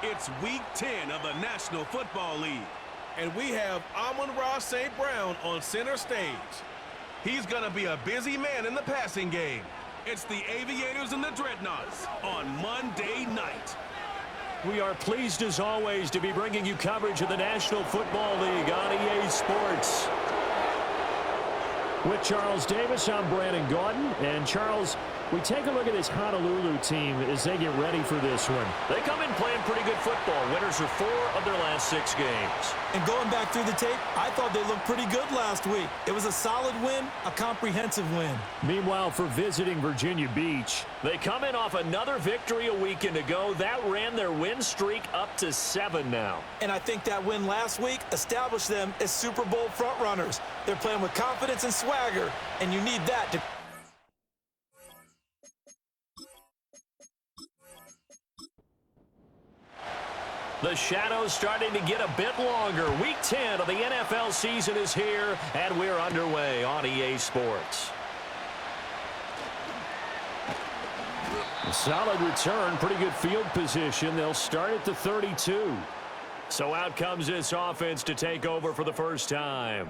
It's Week 10 of the National Football League. And we have Amon-Ra St. Brown on center stage. He's going to be a busy man in the passing game. It's the Aviators and the Dreadnoughts on Monday night. We are pleased as always to be bringing you coverage of the National Football League on EA Sports. With Charles Davis, I'm Brandon Gordon. And Charles, we take a look at this Honolulu team as they get ready for this one. They come in playing pretty good football. Winners are 4 of their last 6 games. And going back through the tape, I thought they looked pretty good last week. It was a solid win, a comprehensive win. Meanwhile, for visiting Virginia Beach, they come in off another victory a weekend ago. That ran their win streak up to 7 now. And I think that win last week established them as Super Bowl frontrunners. They're playing with confidence and swagger, and you need that to... The shadows starting to get a bit longer. Week 10 of the NFL season is here, and we're underway on EA Sports. A solid return, pretty good field position. They'll start at the 32. So out comes this offense to take over for the first time.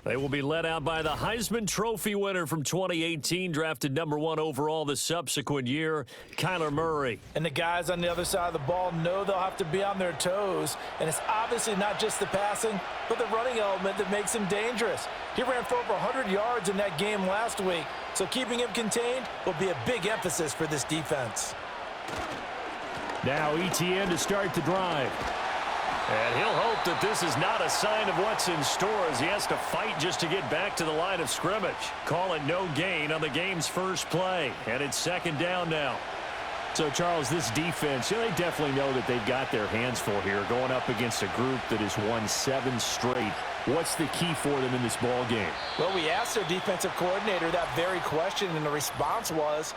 They will be led out by the Heisman Trophy winner from 2018, drafted #1 overall the subsequent year, Kyler Murray. And the guys on the other side of the ball know they'll have to be on their toes. And it's obviously not just the passing, but the running element that makes him dangerous. He ran for over 100 yards in that game last week, so keeping him contained will be a big emphasis for this defense. Now ETN to start the drive. And he'll hope that this is not a sign of what's in store as he has to fight just to get back to the line of scrimmage. Call it no gain on the game's first play. And it's 2nd down now. So, Charles, this defense, they definitely know that they've got their hands full here going up against a group that has won 7 straight. What's the key for them in this ball game? Well, we asked their defensive coordinator that very question, and the response was,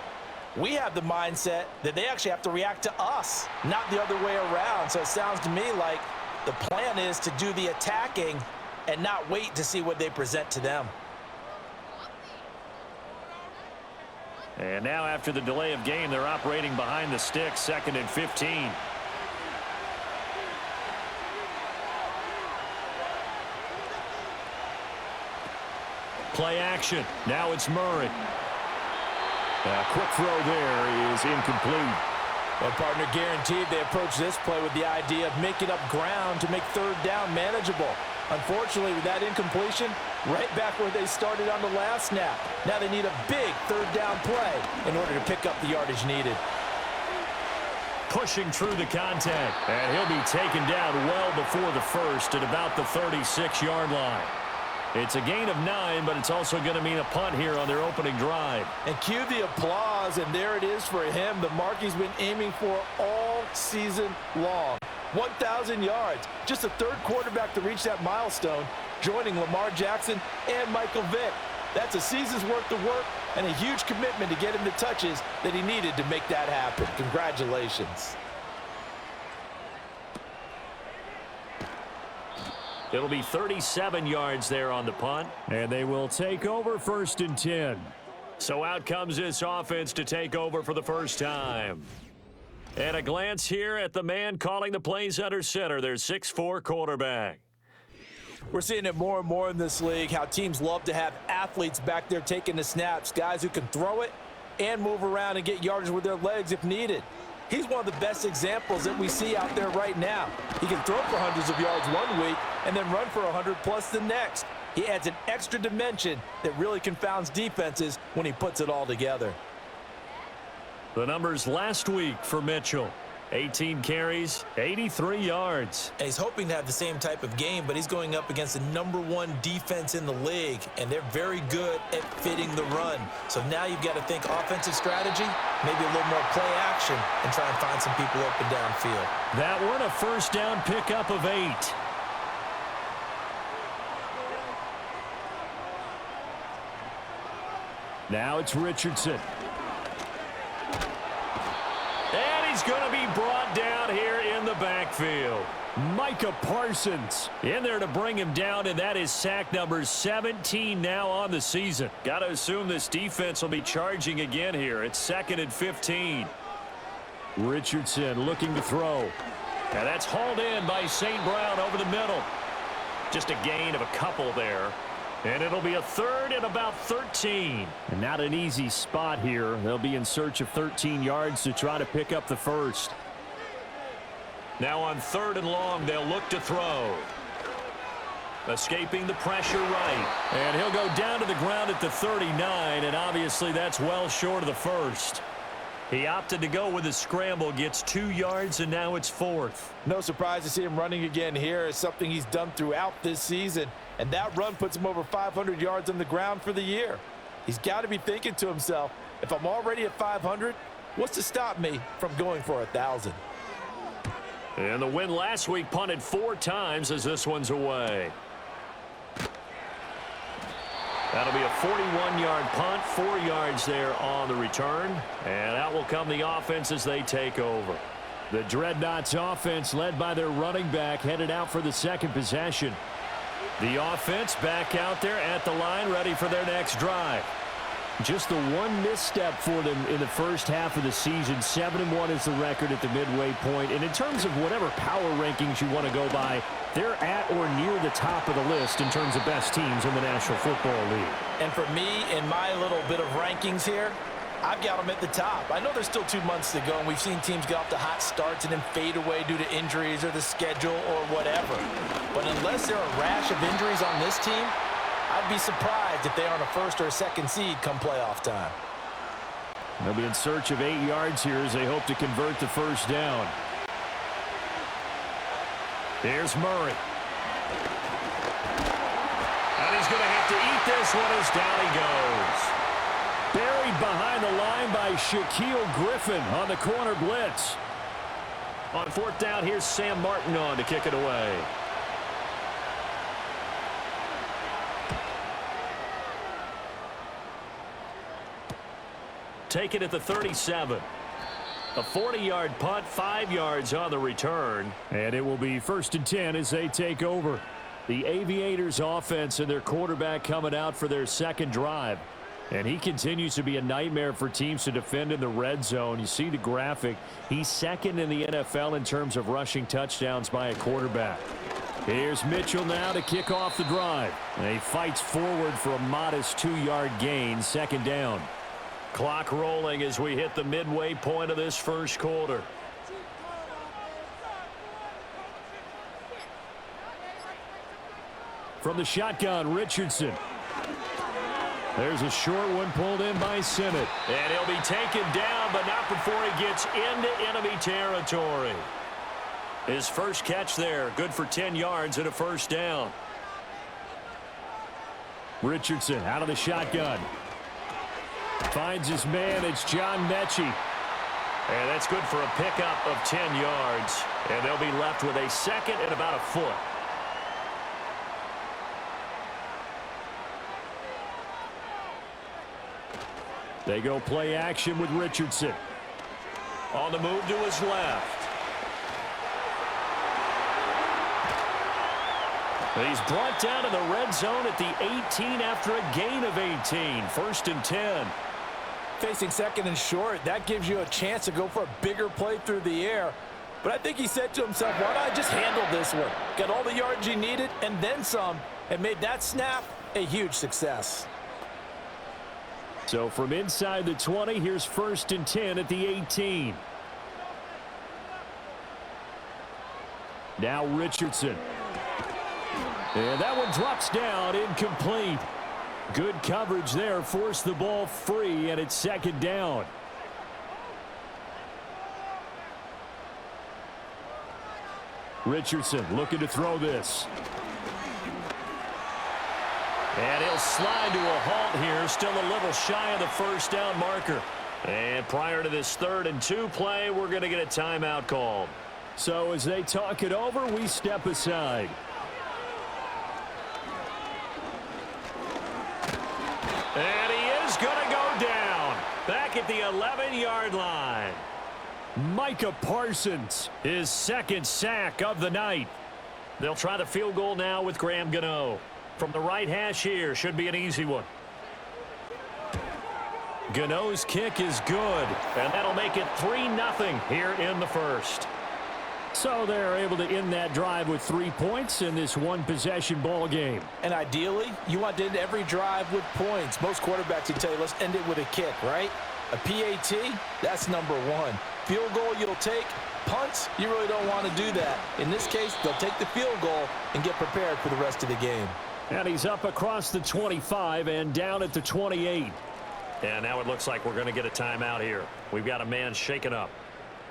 we have the mindset that they actually have to react to us, not the other way around. So it sounds to me like the plan is to do the attacking and not wait to see what they present to them. And now after the delay of game, they're operating behind the sticks, 2nd and 15. Play action. Now it's Murray. A quick throw there is incomplete. Well, partner, guaranteed they approach this play with the idea of making up ground to make 3rd down manageable. Unfortunately, with that incompletion, right back where they started on the last snap. Now they need a big 3rd down play in order to pick up the yardage needed. Pushing through the contact. And he'll be taken down well before the first at about the 36-yard line. It's a gain of 9, but it's also going to mean a punt here on their opening drive. And cue the applause, and there it is for him, the mark he's been aiming for all season long. 1,000 yards. Just the 3rd quarterback to reach that milestone, joining Lamar Jackson and Michael Vick. That's a season's worth of work and a huge commitment to get him the touches that he needed to make that happen. Congratulations. It'll be 37 yards there on the punt. And they will take over 1st and 10. So out comes this offense to take over for the first time. And a glance here at the man calling the plays under center, their 6'4" quarterback. We're seeing it more and more in this league, how teams love to have athletes back there taking the snaps, guys who can throw it and move around and get yardage with their legs if needed. He's one of the best examples that we see out there right now. He can throw for hundreds of yards one week and then run for 100+ the next. He adds an extra dimension that really confounds defenses when he puts it all together. The numbers last week for Mitchell. 18 carries, 83 yards. And he's hoping to have the same type of game, but he's going up against the #1 defense in the league, and they're very good at fitting the run. So now you've got to think offensive strategy, maybe a little more play action, and try and find some people open downfield. That one a 1st down pickup of 8. Now it's Richardson. And he's going to be brought down here in the backfield. Micah Parsons in there to bring him down, and that is sack number 17 now on the season. Got to assume this defense will be charging again here. It's 2nd and 15. Richardson looking to throw. And that's hauled in by St. Brown over the middle. Just a gain of a couple there. And it'll be a third and about 13. And not an easy spot here. They'll be in search of 13 yards to try to pick up the first. Now on 3rd and long, they'll look to throw. Escaping the pressure right. And he'll go down to the ground at the 39, and obviously that's well short of the first. He opted to go with a scramble, gets 2 yards, and now it's 4th. No surprise to see him running again here. It's something he's done throughout this season. And that run puts him over 500 yards on the ground for the year. He's got to be thinking to himself, if I'm already at 500, what's to stop me from going for 1,000? And the win last week punted 4 times as this one's away. That'll be a 41-yard punt, 4 yards there on the return. And out will come the offense as they take over. The Dreadnoughts offense, led by their running back, headed out for the second possession. The offense back out there at the line, ready for their next drive. Just the one misstep for them in the first half of the season. 7-1 is the record at the midway point. And in terms of whatever power rankings you want to go by, they're at or near the top of the list in terms of best teams in the National Football League. And for me, in my little bit of rankings here, I've got them at the top. I know there's still 2 months to go, and we've seen teams get off to hot starts and then fade away due to injuries or the schedule or whatever. But unless there are a rash of injuries on this team, I'd be surprised if they aren't a 1st or a 2nd seed come playoff time. They'll be in search of 8 yards here as they hope to convert the first down. Here's Murray. And he's going to have to eat this one as down he goes. Buried behind the line by Shaquille Griffin on the corner blitz. On 4th down, here's Sam Martin on to kick it away. Take it at the 37. A 40-yard punt, 5 yards on the return. And it will be 1st and 10 as they take over. The Aviators offense and their quarterback coming out for their second drive. And he continues to be a nightmare for teams to defend in the red zone. You see the graphic. He's 2nd in the NFL in terms of rushing touchdowns by a quarterback. Here's Mitchell now to kick off the drive. And he fights forward for a modest 2-yard gain, 2nd down. Clock rolling as we hit the midway point of this first quarter. From the shotgun, Richardson. There's a short one pulled in by Sinnott. And he'll be taken down, but not before he gets into enemy territory. His first catch there, good for 10 yards and a 1st down. Richardson out of the shotgun. Finds his man, it's John Mechie. And that's good for a pickup of 10 yards. And they'll be left with a 2nd and about a foot. They go play action with Richardson. On the move to his left. He's brought down to the red zone at the 18 after a gain of 18. 1st and 10. Facing 2nd and short, that gives you a chance to go for a bigger play through the air. But I think he said to himself, why not just handle this one? Got all the yards he needed and then some, and made that snap a huge success. So from inside the 20, here's 1st and 10 at the 18. Now Richardson. And that one drops down, incomplete. Good coverage there, forced the ball free, and it's 2nd down. Richardson looking to throw this. And he'll slide to a halt here, still a little shy of the 1st down marker. And prior to this 3rd and 2 play, we're going to get a timeout called. So as they talk it over, we step aside. And he is going to go down. Back at the 11-yard line. Micah Parsons, his 2nd sack of the night. They'll try the field goal now with Graham Gano. From the right hash here, should be an easy one. Gano's kick is good, and that'll make it 3-0 here in the first. So they're able to end that drive with 3 points in this one-possession ball game. And ideally, you want to end every drive with points. Most quarterbacks would tell you, let's end it with a kick, right? A PAT, that's number one. Field goal you'll take. Punts, you really don't want to do that. In this case, they'll take the field goal and get prepared for the rest of the game. And he's up across the 25 and down at the 28. And now it looks like we're going to get a timeout here. We've got a man shaken up.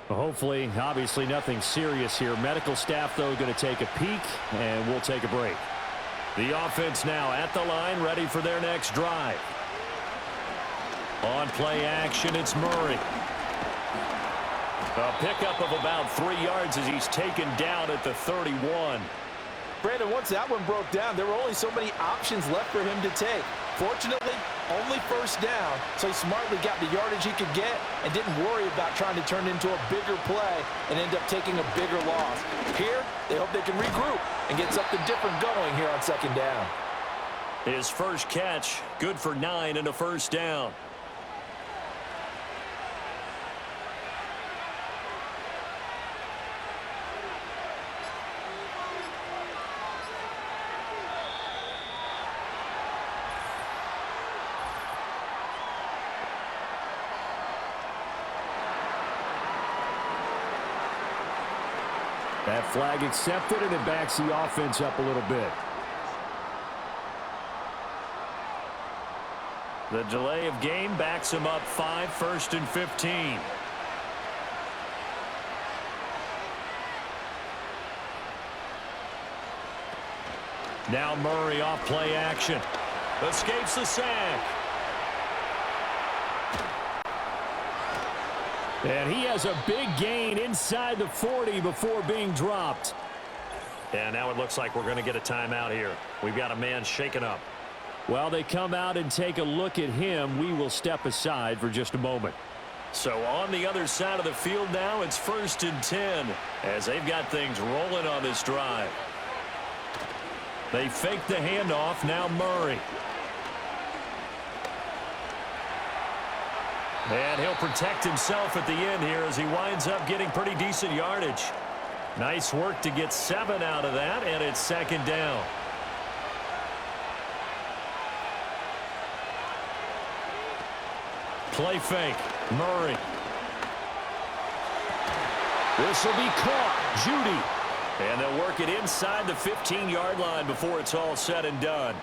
Well, hopefully, obviously nothing serious here. Medical staff, though, going to take a peek, and we'll take a break. The offense now at the line, ready for their next drive. On play action, it's Murray. A pickup of about 3 yards as he's taken down at the 31. Brandon, once that one broke down, there were only so many options left for him to take. Fortunately, only first down, so he smartly got the yardage he could get and didn't worry about trying to turn it into a bigger play and end up taking a bigger loss. Here, they hope they can regroup and get something different going here on second down. His first catch, good for 9 and a first down. That flag accepted, and it backs the offense up a little bit. The delay of game backs him up 5, 1st and 15. Now Murray off play action. Escapes the sack. And he has a big gain inside the 40 before being dropped. And now it looks like we're going to get a timeout here. We've got a man shaken up. While they come out and take a look at him, we will step aside for just a moment. So on the other side of the field now, it's 1st and 10 as they've got things rolling on this drive. They fake the handoff. Now Murray. And he'll protect himself at the end here as he winds up getting pretty decent yardage. Nice work to get 7 out of that, and it's second down. Play fake. Murray. This will be caught. Judy. And they'll work it inside the 15-yard line before it's all said and done.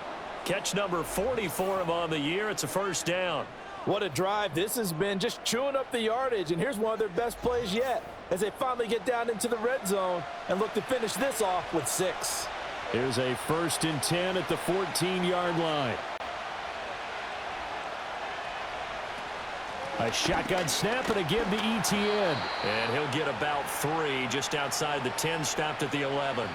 Catch number 40 for him on the year. It's a first down. What a drive this has been, just chewing up the yardage. And here's one of their best plays yet as they finally get down into the red zone and look to finish this off with 6. Here's a 1st and 10 at the 14-yard line. A shotgun snap and again to ETN. And he'll get about 3 just outside the 10, stopped at the 11.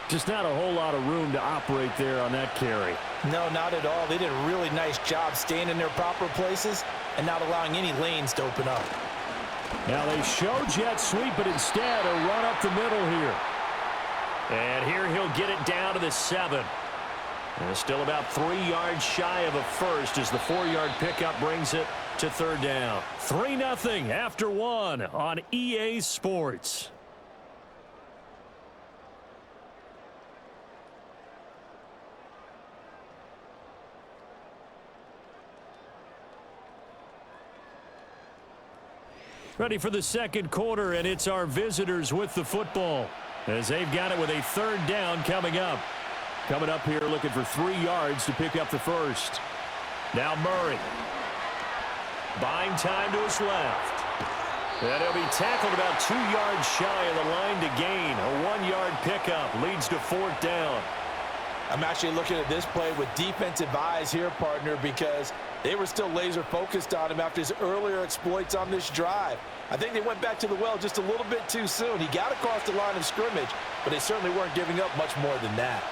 Just not a whole lot of room to operate there on that carry. No, not at all. They did a really nice job staying in their proper places and not allowing any lanes to open up. Now they show jet sweep, but instead a run up the middle here. And here he'll get it down to the 7. And still about 3 yards shy of a first as the 4-yard pickup brings it to third down. 3-0 after 1 on EA Sports. Ready for the second quarter, and it's our visitors with the football as they've got it with a 3rd down coming up. Coming up here looking for 3 yards to pick up the first. Now Murray. Buying time to his left. And he'll be tackled about 2 yards shy of the line to gain. A 1-yard pickup leads to 4th down. I'm actually looking at this play with defensive eyes here, partner, because they were still laser focused on him after his earlier exploits on this drive. I think they went back to the well just a little bit too soon. He got across the line of scrimmage, but they certainly weren't giving up much more than that.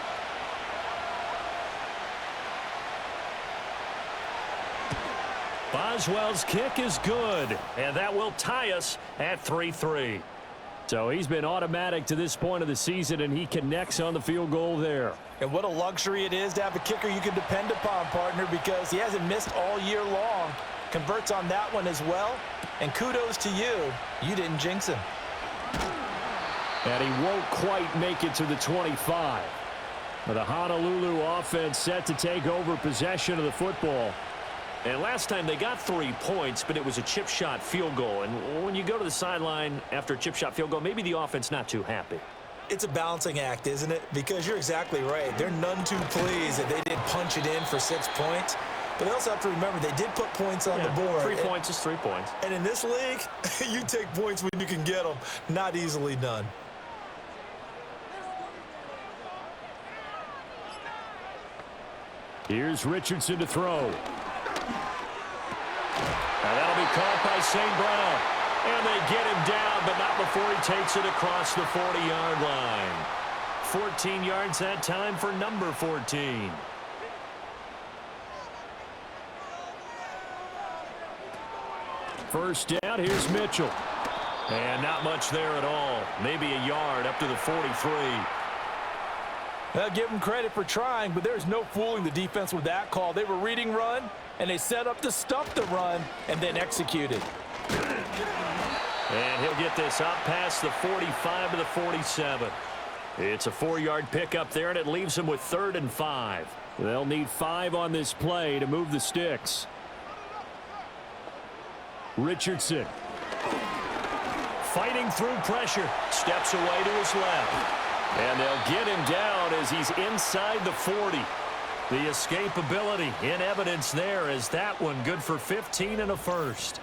Boswell's kick is good, and that will tie us at 3-3. So he's been automatic to this point of the season, and he connects on the field goal there. And what a luxury it is to have a kicker you can depend upon, partner, because he hasn't missed all year long. Converts on that one as well. And kudos to you. You didn't jinx him. And he won't quite make it to the 25. The Honolulu offense set to take over possession of the football. And last time they got 3 points, but it was a chip shot field goal. And when you go to the sideline after a chip shot field goal, maybe the offense not too happy. It's a balancing act, isn't it? Because you're exactly right. They're none too pleased that they didn't punch it in for 6 points. But they also have to remember they did put points on the board. 3 points is 3 points. And in this league, you take points when you can get them. Not easily done. Here's Richardson to throw. And that'll be caught by St. Brown. And they get him down, but not before he takes it across the 40-yard line. 14 yards that time for number 14. First down, here's Mitchell. And not much there at all. Maybe a yard up to the 43. I'll give them credit for trying, but there's no fooling the defense with that call. They were reading run, and they set up to stuff the run, and then executed. And he'll get this up past the 45 to the 47. It's a 4-yard pickup there, and it leaves him with 3rd and 5. They'll need 5 on this play to move the sticks. Richardson. Fighting through pressure. Steps away to his left. And they'll get him down as he's inside the 40. The escapability in evidence there as that one good for 15 and a first.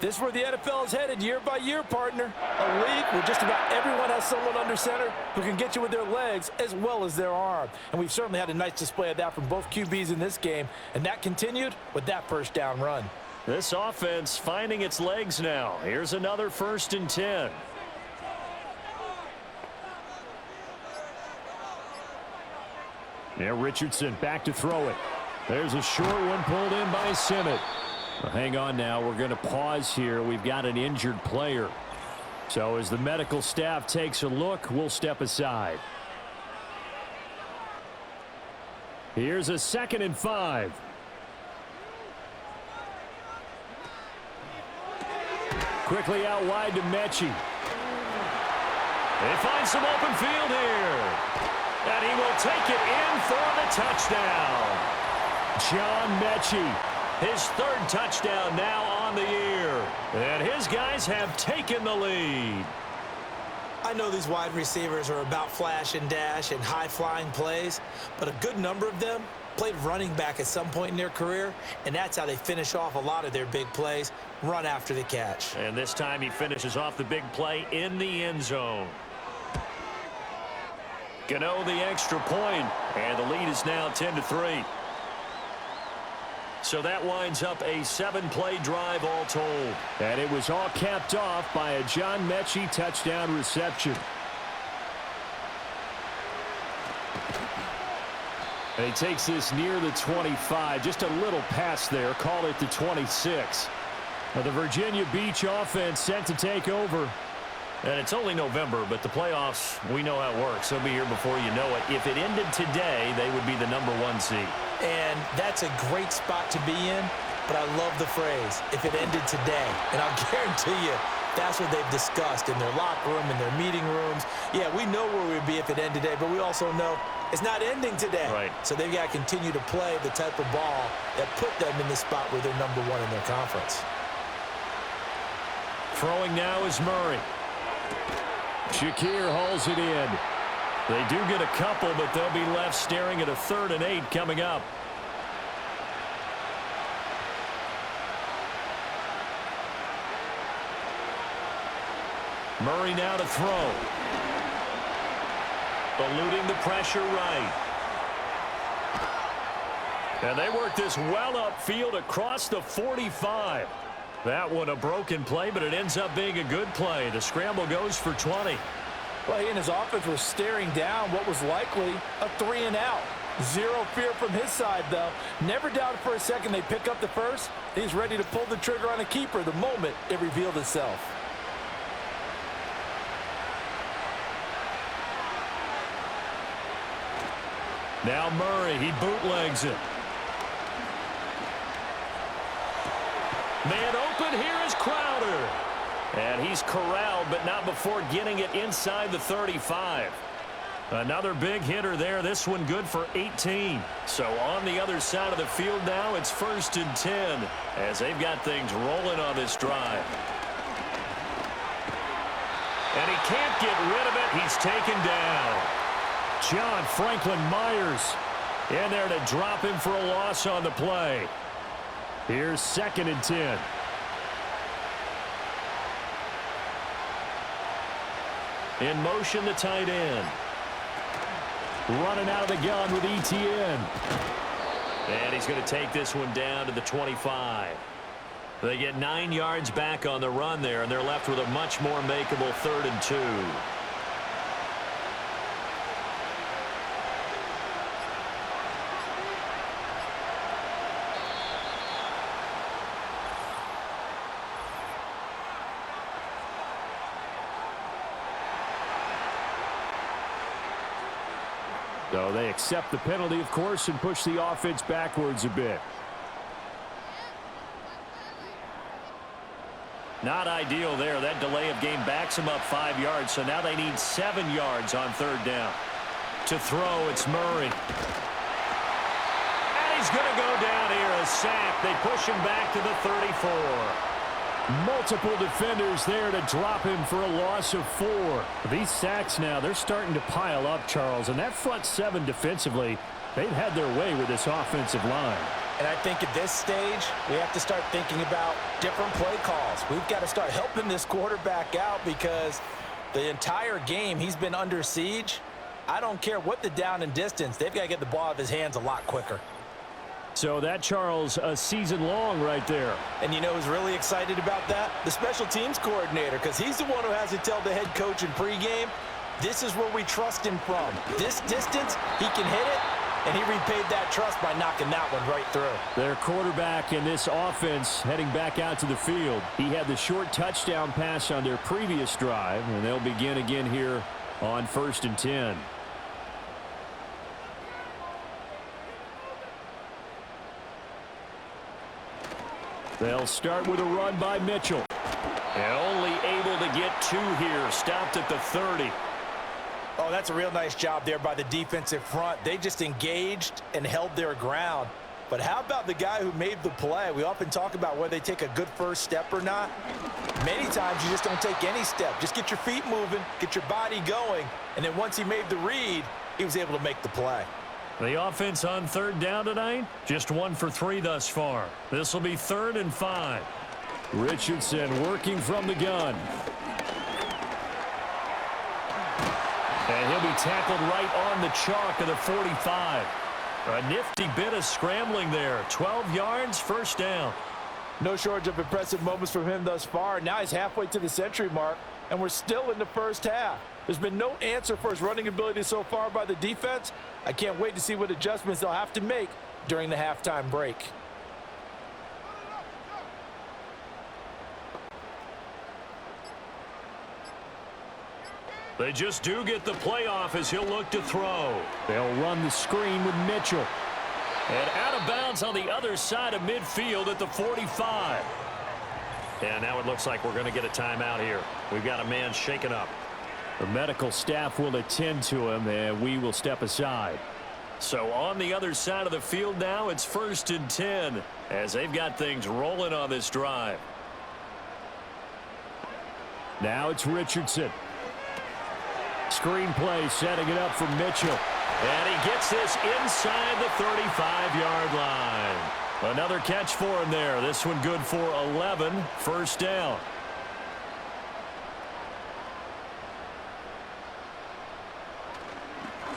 This is where the NFL is headed year by year, partner. A league where just about everyone has someone under center who can get you with their legs as well as their arm. And we've certainly had a nice display of that from both QBs in this game. And that continued with that first down run. This offense finding its legs now. Here's another 1st and 10. Now Richardson back to throw it. There's a short one pulled in by Simmett. Well, hang on now. We're going to pause here. We've got an injured player. So as the medical staff takes a look, we'll step aside. Here's a 2nd and 5. Quickly out wide to Mechie. They find some open field here. And he will take it in for the touchdown. John Mechie, his 3rd touchdown now on the year. And his guys have taken the lead. I know these wide receivers are about flash and dash and high-flying plays, but a good number of them played running back at some point in their career, and that's how they finish off a lot of their big plays, run after the catch. And this time he finishes off the big play in the end zone. Gano the extra point, and the lead is now 10-3. So that winds up a 7-play drive all told. And it was all capped off by a John Mechie touchdown reception. And he takes this near the 25. Just a little pass there. Call it the 26. Now the Virginia Beach offense set to take over. And it's only November, but the playoffs, we know how it works. They'll be here before you know it. If it ended today, they would be the number 1 seed. And that's a great spot to be in, but I love the phrase, if it ended today. And I'll guarantee you, that's what they've discussed in their locker room, in their meeting rooms. Yeah, we know where we'd be if it ended today, but we also know it's not ending today. Right. So they've got to continue to play the type of ball that put them in the spot where they're number 1 in their conference. Throwing now is Murray. Shakir hauls it in. They do get a couple, but they'll be left staring at a 3rd and 8 coming up. Murray now to throw. Eluding the pressure right. And they work this well upfield across the 45. That one a broken play, but it ends up being a good play. The scramble goes for 20. Well, he and his offense was staring down what was likely a 3 and out. Zero fear from his side, though. Never doubted for a second they pick up the first. He's ready to pull the trigger on a keeper the moment it revealed itself. Now Murray, he bootlegs it. Man open, here is Crowder. And he's corralled, but not before getting it inside the 35. Another big hitter there. This one good for 18. So on the other side of the field now, it's 1st and 10 as they've got things rolling on this drive. And he can't get rid of it. He's taken down. John Franklin Myers in there to drop him for a loss on the play. Here's 2nd and 10. In motion, the tight end. Running out of the gun with ETN. And he's going to take this one down to the 25. They get 9 yards back on the run there, and they're left with a much more makeable 3rd and 2. So they accept the penalty, of course, and push the offense backwards a bit. Not ideal there. That delay of game backs them up 5 yards, so now they need 7 yards on 3rd down. To throw, it's Murray. And he's going to go down here, a sack. They push him back to the 34. Multiple defenders there to drop him for a loss of 4. These sacks now, they're starting to pile up, Charles. And that front 7 defensively, they've had their way with this offensive line. And I think at this stage, we have to start thinking about different play calls. We've got to start helping this quarterback out because the entire game he's been under siege. I don't care what the down and distance. They've got to get the ball out of his hands a lot quicker. So that, Charles, a season long right there. And you know who's really excited about that? The special teams coordinator, because he's the one who has to tell the head coach in pregame, this is where we trust him from. This distance, he can hit it, and he repaid that trust by knocking that one right through. Their quarterback in this offense heading back out to the field. He had the short touchdown pass on their previous drive, and they'll begin again here on 1st and 10. They'll start with a run by Mitchell. And only able to get 2 here. Stopped at the 30. Oh, that's a real nice job there by the defensive front. They just engaged and held their ground. But how about the guy who made the play? We often talk about whether they take a good first step or not. Many times you just don't take any step. Just get your feet moving, get your body going, and then once he made the read, he was able to make the play. The offense on 3rd down tonight, just 1 for 3 thus far. This will be 3rd and 5. Richardson working from the gun. And he'll be tackled right on the chalk of the 45. A nifty bit of scrambling there. 12 yards, 1st down. No shortage of impressive moments from him thus far. Now he's halfway to the century mark, and we're still in the 1st half. There's been no answer for his running ability so far by the defense. I can't wait to see what adjustments they'll have to make during the halftime break. They just do get the playoff as he'll look to throw. They'll run the screen with Mitchell. And out of bounds on the other side of midfield at the 45. And now it looks like we're going to get a timeout here. We've got a man shaken up. The medical staff will attend to him, and we will step aside. So on the other side of the field now, it's 1st and 10 as they've got things rolling on this drive. Now it's Richardson. Screen play, setting it up for Mitchell. And he gets this inside the 35-yard line. Another catch for him there. This one good for 11, 1st down.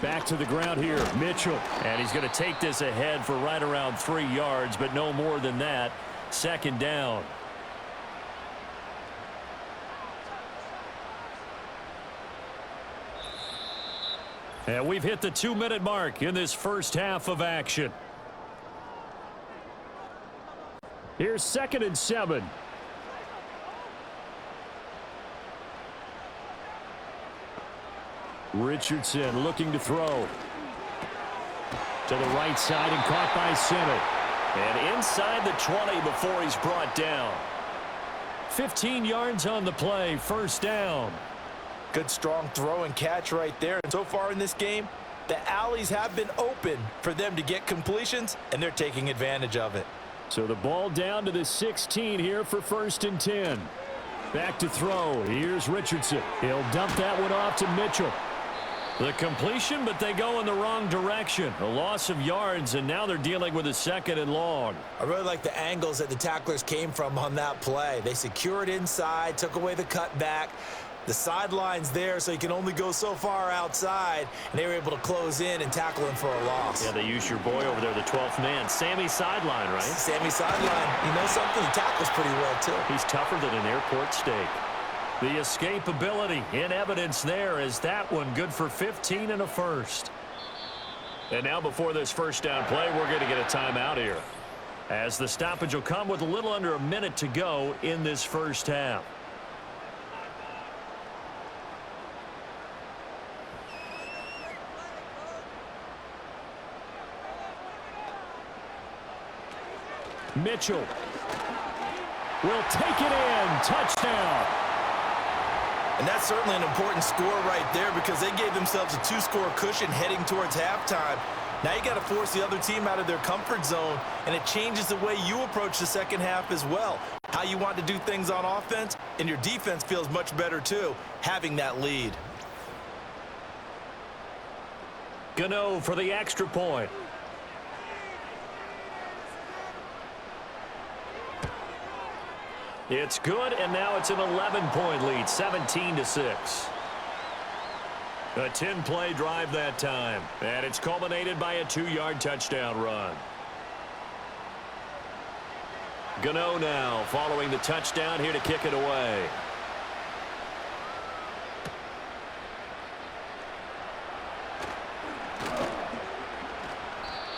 Back to the ground here, Mitchell. And he's going to take this ahead for right around 3 yards, but no more than that. 2nd down. And we've hit the 2-minute mark in this 1st half of action. Here's 2nd and 7. Richardson looking to throw. To the right side and caught by Simmons. And inside the 20 before he's brought down. 15 yards on the play, first down. Good strong throw and catch right there. And so far in this game, the alleys have been open for them to get completions, and they're taking advantage of it. So the ball down to the 16 here for 1st and 10. Back to throw. Here's Richardson. He'll dump that one off to Mitchell. The completion, but they go in the wrong direction. A loss of yards, and now they're dealing with a 2nd and long. I really like the angles that the tacklers came from on that play. They secured inside, took away the cutback. The sideline's there, so you can only go so far outside, and they were able to close in and tackle him for a loss. Yeah, they used your boy over there, the 12th man. Sammy sideline, right? Sammy sideline. You know something? He tackles pretty well, too. He's tougher than an airport steak. The escapability in evidence there is that one good for 15 and a first. And now before this first down play, we're going to get a timeout here, as the stoppage will come with a little under a minute to go in this first half. Mitchell will take it in. Touchdown. And that's certainly an important score right there, because they gave themselves a 2-score cushion heading towards halftime. Now you got to force the other team out of their comfort zone, and it changes the way you approach the second half as well. How you want to do things on offense, and your defense feels much better too, having that lead. Gano for the extra point. It's good, and now it's an 11-point lead, 17-6. A 10-play drive that time, and it's culminated by a 2-yard touchdown run. Gano now following the touchdown here to kick it away.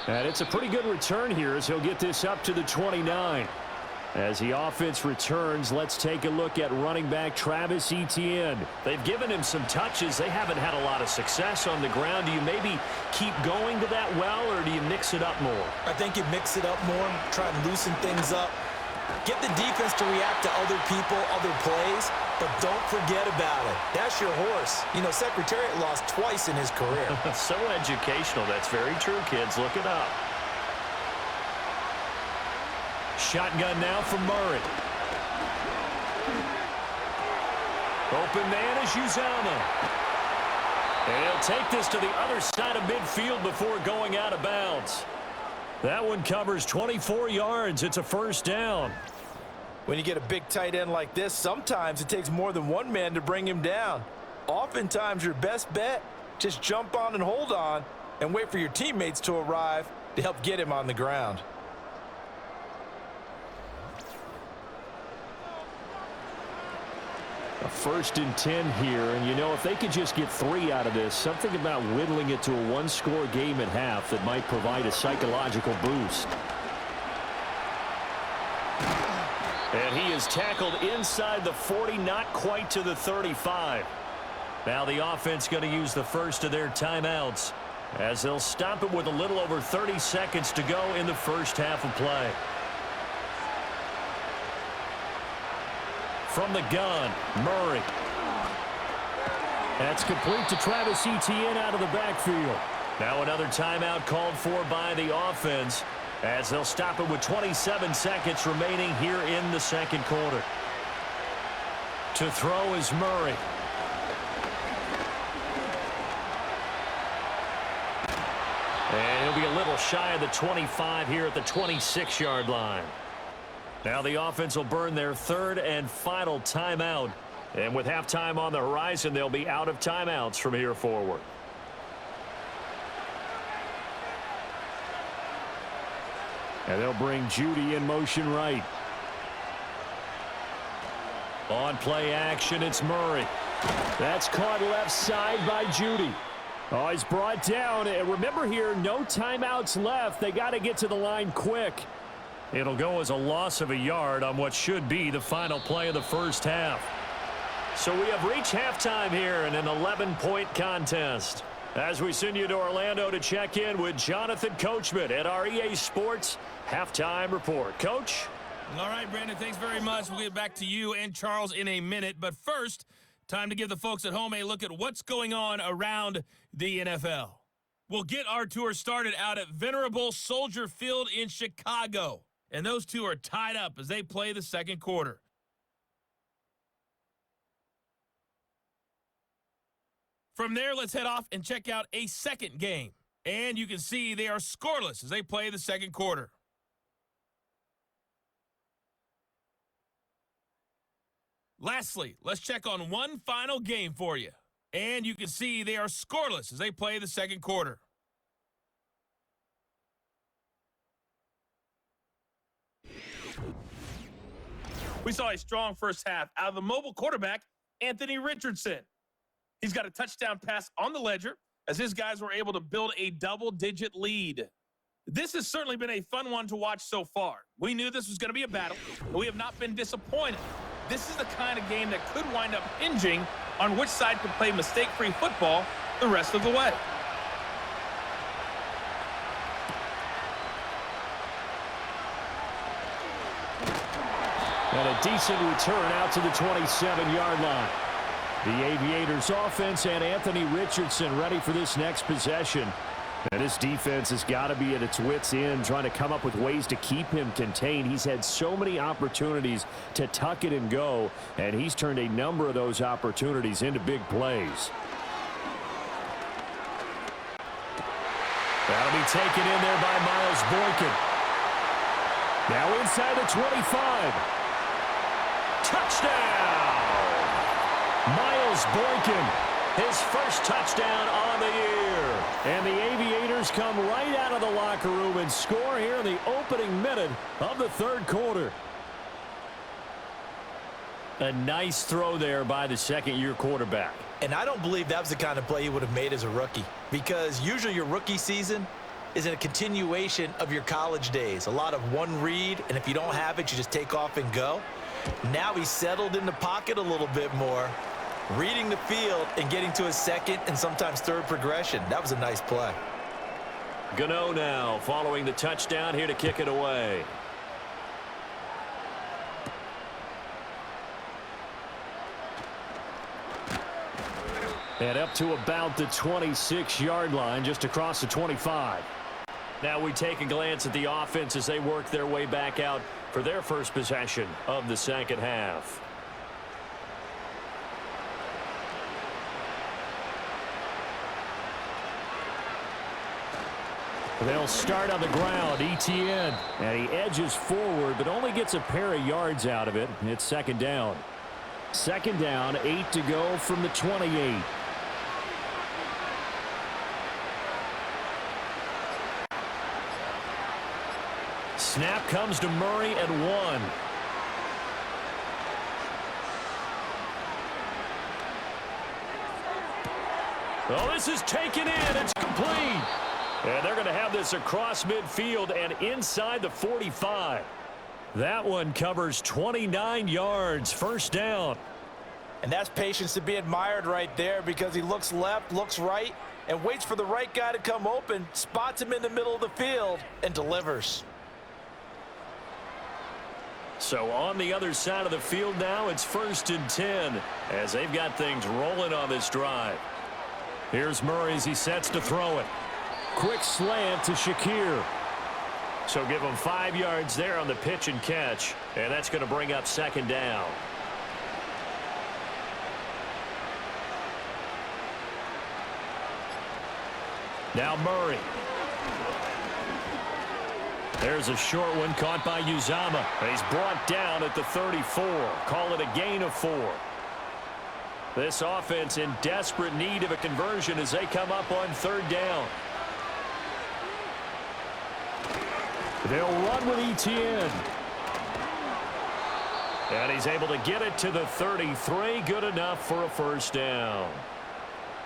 And it's a pretty good return here as he'll get this up to the 29. As the offense returns, let's take a look at running back Travis Etienne. They've given him some touches. They haven't had a lot of success on the ground. Do you maybe keep going to that well, or do you mix it up more? I think you mix it up more, try and loosen things up. Get the defense to react to other people, other plays, but don't forget about it. That's your horse. You know, Secretariat lost twice in his career. So educational. That's very true, kids. Look it up. Shotgun now from Murray. Open man is Uzama. And he'll take this to the other side of midfield before going out of bounds. That one covers 24 yards. It's a first down. When you get a big tight end like this, sometimes it takes more than one man to bring him down. Oftentimes, your best bet, just jump on and hold on and wait for your teammates to arrive to help get him on the ground. A 1st and 10 here, and you know, if they could just get 3 out of this, something about whittling it to a 1-score game at half that might provide a psychological boost. And he is tackled inside the 40, not quite to the 35. Now the offense going to use the first of their timeouts, as they'll stop it with a little over 30 seconds to go in the first half of play. From the gun, Murray. That's complete to Travis Etienne out of the backfield. Now another timeout called for by the offense, as they'll stop it with 27 seconds remaining here in the second quarter. To throw is Murray. And he'll be a little shy of the 25 here at the 26-yard line. Now the offense will burn their 3rd and final timeout. And with halftime on the horizon, they'll be out of timeouts from here forward. And they'll bring Judy in motion right. On play action, it's Murray. That's caught left side by Judy. Oh, he's brought down. And remember here, no timeouts left. They got to get to the line quick. It'll go as a loss of a yard on what should be the final play of the first half. So we have reached halftime here in an 11-point contest. As we send you to Orlando to check in with Jonathan Coachman at our EA Sports Halftime Report. Coach? All right, Brandon, thanks very much. We'll get back to you and Charles in a minute. But first, time to give the folks at home a look at what's going on around the NFL. We'll get our tour started out at Venerable Soldier Field in Chicago. And those two are tied up as they play the second quarter. From there, let's head off and check out a second game. And you can see they are scoreless as they play the second quarter. Lastly, let's check on one final game for you. And you can see they are scoreless as they play the second quarter. We saw a strong first half out of the mobile quarterback, Anthony Richardson. He's got a touchdown pass on the ledger as his guys were able to build a double-digit lead. This has certainly been a fun one to watch so far. We knew this was going to be a battle, but we have not been disappointed. This is the kind of game that could wind up hinging on which side can play mistake-free football the rest of the way. And a decent return out to the 27-yard line. The Aviators offense and Anthony Richardson ready for this next possession. And this defense has got to be at its wits' end, trying to come up with ways to keep him contained. He's had so many opportunities to tuck it and go, and he's turned a number of those opportunities into big plays. That'll be taken in there by Miles Boykin. Now inside the 25. Touchdown! Miles Boykin, his first touchdown on the year. And the Aviators come right out of the locker room and score here in the opening minute of the third quarter. A nice throw there by the second-year quarterback. And I don't believe that was the kind of play he would have made as a rookie, because usually your rookie season is a continuation of your college days. A lot of one read, and if you don't have it, you just take off and go. Now he's settled in the pocket a little bit more, reading the field and getting to his second and sometimes third progression. That was a nice play. Gano now following the touchdown here to kick it away. And up to about the 26-yard line, just across the 25. Now we take a glance at the offense as they work their way back out for their first possession of the second half. They'll start on the ground. Etienne. And he edges forward, but only gets a pair of yards out of it. It's second down. Second down, 8 to go from the 28. Snap comes to Murray at 1. Oh, this is taken in. It's complete. And they're going to have this across midfield and inside the 45. That one covers 29 yards. First down. And that's patience to be admired right there, because he looks left, looks right, and waits for the right guy to come open, spots him in the middle of the field, and delivers. So on the other side of the field now, it's 1st and 10 as they've got things rolling on this drive. Here's Murray as he sets to throw it. Quick slant to Shakir. So give him 5 yards there on the pitch and catch, and that's going to bring up second down. Now Murray. There's a short one caught by Uzama. He's brought down at the 34. Call it a gain of 4. This offense in desperate need of a conversion as they come up on third down. They'll run with Etienne. And he's able to get it to the 33. Good enough for a first down.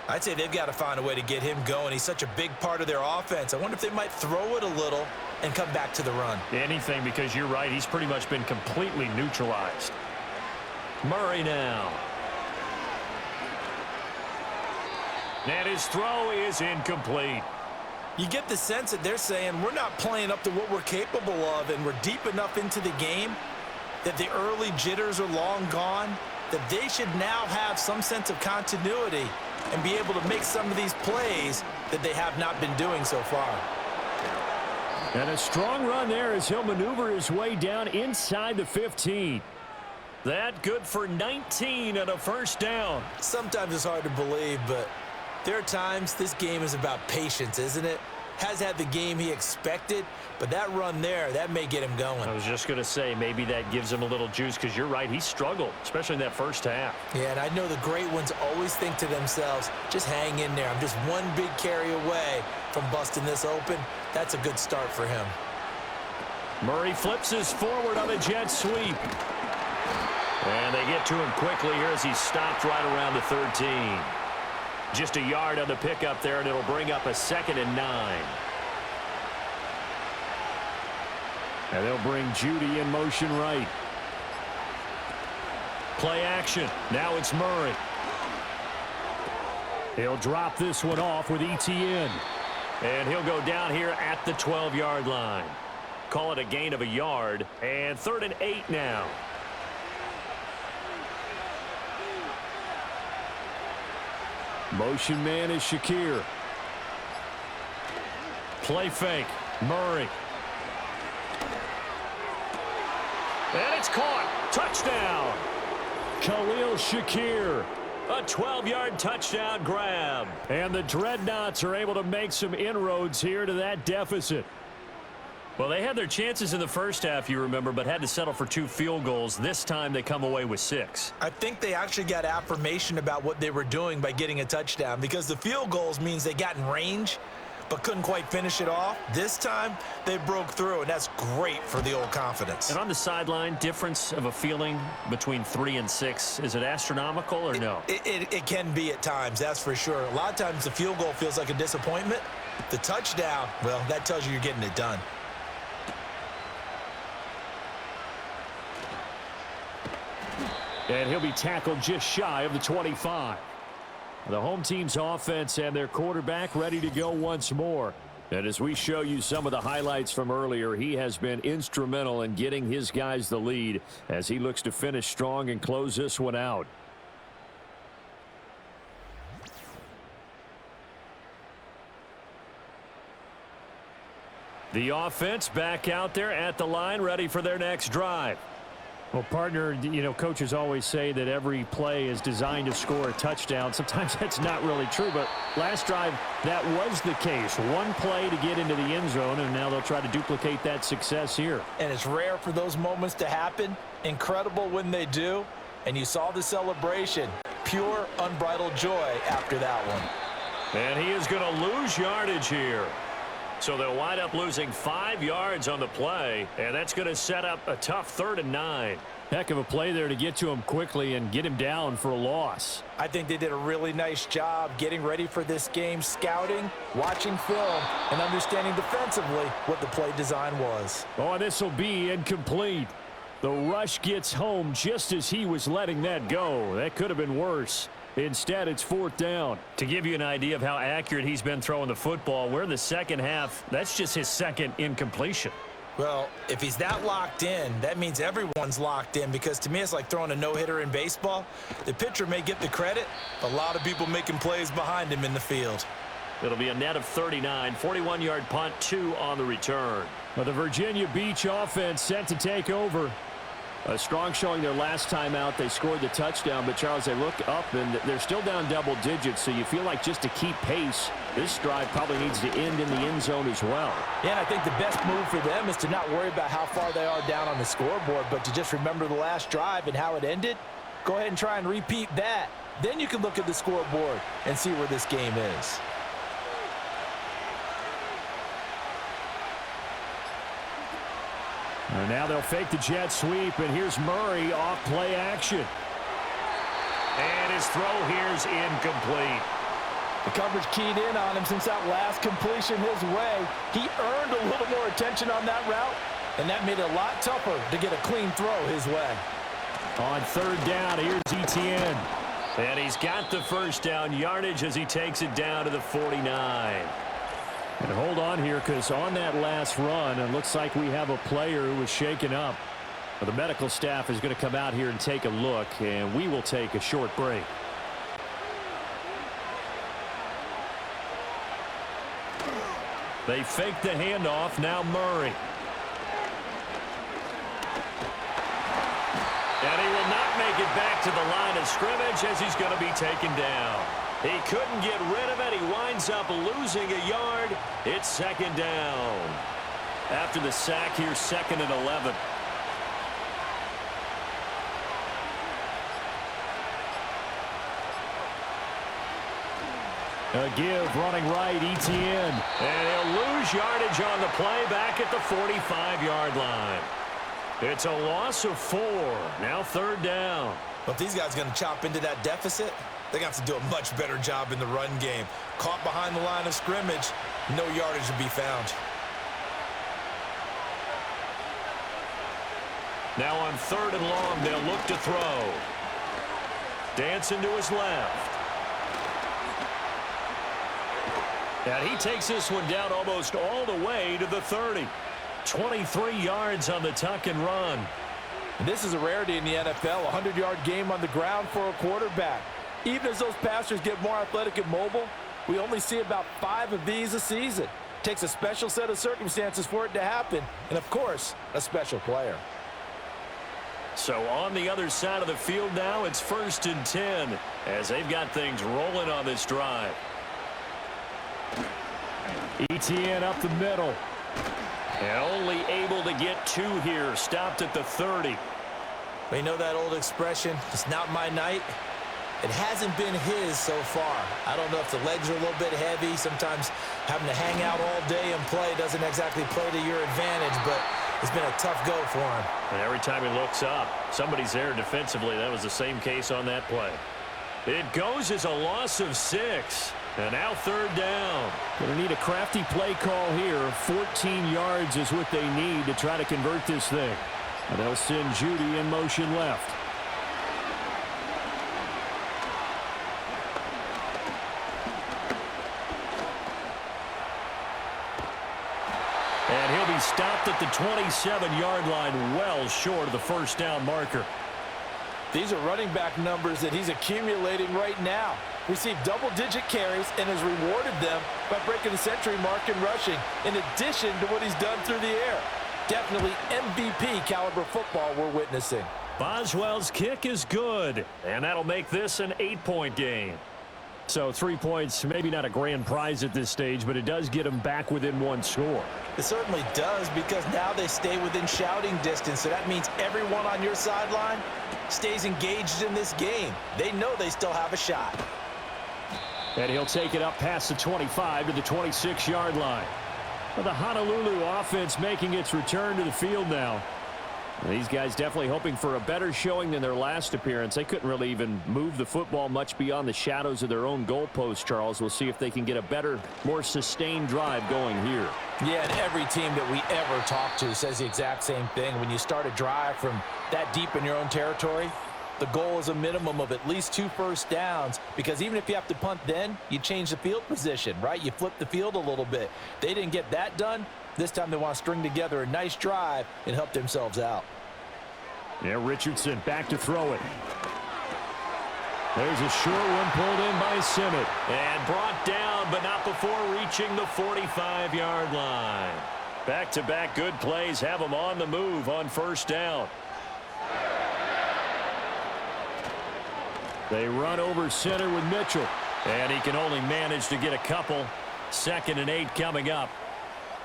I'd say they've got to find a way to get him going. He's such a big part of their offense. I wonder if they might throw it a little and come back to the run. Anything, because you're right. He's pretty much been completely neutralized. Murray now. And his throw is incomplete. You get the sense that they're saying we're not playing up to what we're capable of, and we're deep enough into the game that the early jitters are long gone, that they should now have some sense of continuity and be able to make some of these plays that they have not been doing so far. And a strong run there as he'll maneuver his way down inside the 15. That good for 19 and a first down. Sometimes it's hard to believe, but there are times this game is about patience, isn't it? Has had the game he expected, but that run there, that may get him going. I was just going to say, maybe that gives him a little juice because you're right, he struggled, especially in that first half. Yeah, and I know the great ones always think to themselves, just hang in there. I'm just one big carry away from busting this open. That's a good start for him. Murray flips his forward on a jet sweep. And they get to him quickly here as he stopped right around the 13. Just a yard on the pickup there, and it'll bring up a 2nd and 9. And they'll bring Judy in motion right. Play action. Now it's Murray. He'll drop this one off with ETN. And he'll go down here at the 12-yard line. Call it a gain of a yard. And 3rd and 8 now. Motion man is Shakir. Play fake. Murray. And it's caught. Touchdown. Khalil Shakir. A 12-yard touchdown grab. And the Dreadnoughts are able to make some inroads here to that deficit. Well, they had their chances in the first half, you remember, but had to settle for 2 field goals. This time they come away with 6. I think they actually got affirmation about what they were doing by getting a touchdown, because the field goals means they got in range but couldn't quite finish it off. This time they broke through, and that's great for the old confidence. And on the sideline, difference of a feeling between 3 and 6, is it astronomical or no? It can be at times, that's for sure. A lot of times the field goal feels like a disappointment. The touchdown, well, that tells you you're getting it done. And he'll be tackled just shy of the 25. The home team's offense and their quarterback ready to go once more. And as we show you some of the highlights from earlier, he has been instrumental in getting his guys the lead as he looks to finish strong and close this one out. The offense back out there at the line, ready for their next drive. Well, partner, you know, coaches always say that every play is designed to score a touchdown. Sometimes that's not really true, but last drive, that was the case. One play to get into the end zone, and now they'll try to duplicate that success here. And it's rare for those moments to happen. Incredible when they do. And you saw the celebration. Pure, unbridled joy after that one. And he is going to lose yardage here. So they'll wind up losing 5 yards on the play, and that's going to set up a tough 3rd and 9. Heck of a play there to get to him quickly and get him down for a loss. I think they did a really nice job getting ready for this game, scouting, watching film, and understanding defensively what the play design was. Oh, and this will be incomplete. The rush gets home just as he was letting that go. That could have been worse. Instead, it's 4th down. To give you an idea of how accurate he's been throwing the football, we're in the second half. That's just his 2nd incompletion. Well, if he's that locked in, that means everyone's locked in, because to me it's like throwing a no-hitter in baseball. The pitcher may get the credit, but a lot of people making plays behind him in the field. It'll be a net of 39, 41-yard punt, 2 on the return. Well, the Virginia Beach offense set to take over. A strong showing their last time out. They scored the touchdown, but Charles, they look up and they're still down double digits, so you feel like just to keep pace, this drive probably needs to end in the end zone as well. Yeah, and I think the best move for them is to not worry about how far they are down on the scoreboard, but to just remember the last drive and how it ended. Go ahead and try and repeat that. Then you can look at the scoreboard and see where this game is. And now they'll fake the jet sweep, and here's Murray off play action. And his throw here's incomplete. The coverage keyed in on him since that last completion his way. He earned a little more attention on that route, and that made it a lot tougher to get a clean throw his way. On 3rd down, here's ETN. And he's got the first down yardage as he takes it down to the 49. And hold on here, because on that last run, it looks like we have a player who was shaken up. Well, the medical staff is going to come out here and take a look, and we will take a short break. They fake the handoff. Now Murray. And he will not make it back to the line of scrimmage as he's going to be taken down. He couldn't get rid of it. He winds up losing a yard. It's second down. After the sack here, 2nd and 11. A give, running right, Etienne. And he'll lose yardage on the play back at the 45-yard line. It's a loss of 4. Now 3rd down. But if these guys are going to chop into that deficit, they're going to have to do a much better job in the run game. Caught behind the line of scrimmage, no yardage to be found. Now on 3rd and long, they'll look to throw. Dancing to his left. And he takes this one down almost all the way to the 30. 23 yards on the tuck and run. And this is a rarity in the NFL, a 100-yard game on the ground for a quarterback. Even as those passers get more athletic and mobile, we only see about 5 of these a season. Takes a special set of circumstances for it to happen, and of course, a special player. So on the other side of the field now, it's 1st and 10 as they've got things rolling on this drive. Etienne up the middle. And only able to get 2 here. Stopped at the 30. You know that old expression, it's not my night? It hasn't been his so far. I don't know if the legs are a little bit heavy. Sometimes having to hang out all day and play doesn't exactly play to your advantage, but it's been a tough go for him. And every time he looks up, somebody's there defensively. That was the same case on that play. It goes as a loss of 6. And now 3rd down. Going to need a crafty play call here. 14 yards is what they need to try to convert this thing. And they'll send Judy in motion left. And he'll be stopped at the 27-yard line, well short of the 1st down marker. These are running back numbers that he's accumulating right now. Received double-digit carries and has rewarded them by breaking the century mark in rushing, in addition to what he's done through the air. Definitely MVP caliber football we're witnessing. Boswell's kick is good, and that'll make this an 8-point game. So 3 points, maybe not a grand prize at this stage, but it does get them back within 1 score. It certainly does, because now they stay within shouting distance, so that means everyone on your sideline stays engaged in this game. They know they still have a shot. And he'll take it up past the 25 to the 26-yard line. Well, the Honolulu offense making its return to the field now. And these guys definitely hoping for a better showing than their last appearance. They couldn't really even move the football much beyond the shadows of their own goalpost, Charles. We'll see if they can get a better, more sustained drive going here. Yeah, and every team that we ever talk to says the exact same thing. When you start a drive from that deep in your own territory, the goal is a minimum of at least 2 first downs, because even if you have to punt then, you change the field position, right? You flip the field a little bit. They didn't get that done. This time they want to string together a nice drive and help themselves out. Yeah, Richardson back to throw it. There's a short one pulled in by Simmett. And brought down, but not before reaching the 45-yard line. Back-to-back good plays have them on the move on 1st down. They run over center with Mitchell. And he can only manage to get a couple. 2nd and 8 coming up.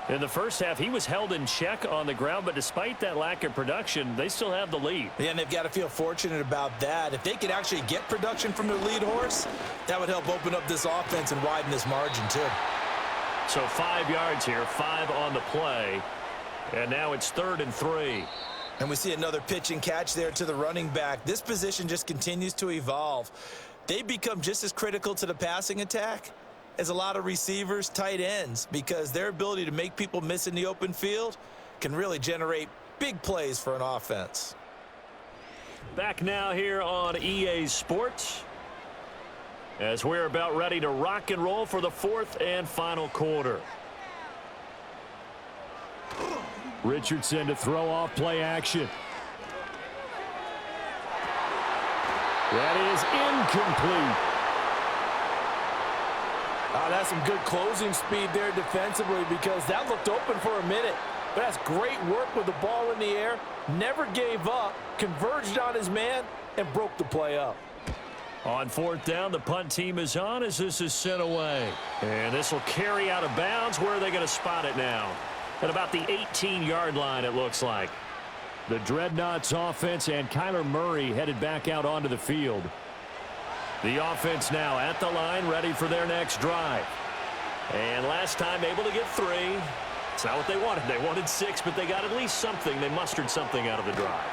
In the first half, he was held in check on the ground, but despite that lack of production, they still have the lead. Yeah, and they've got to feel fortunate about that. If they could actually get production from their lead horse, that would help open up this offense and widen this margin too. So 5 yards here, 5 on the play. And now it's 3rd and 3. And we see another pitch and catch there to the running back. This position just continues to evolve. They become just as critical to the passing attack as a lot of receivers, tight ends, because their ability to make people miss in the open field can really generate big plays for an offense. Back now here on EA Sports, as we're about ready to rock and roll for the 4th and final quarter. Richardson to throw off play action. That is incomplete. That's some good closing speed there defensively because that looked open for a minute. But that's great work with the ball in the air. Never gave up, converged on his man, and broke the play up. On fourth down, the punt team is on as this is sent away. And this will carry out of bounds. Where are they going to spot it now? At about the 18-yard line, it looks like. The Dreadnoughts offense and Kyler Murray headed back out onto the field. The offense now at the line, ready for their next drive. And last time able to get 3. It's not what they wanted. They wanted 6, but they got at least something. They mustered something out of the drive.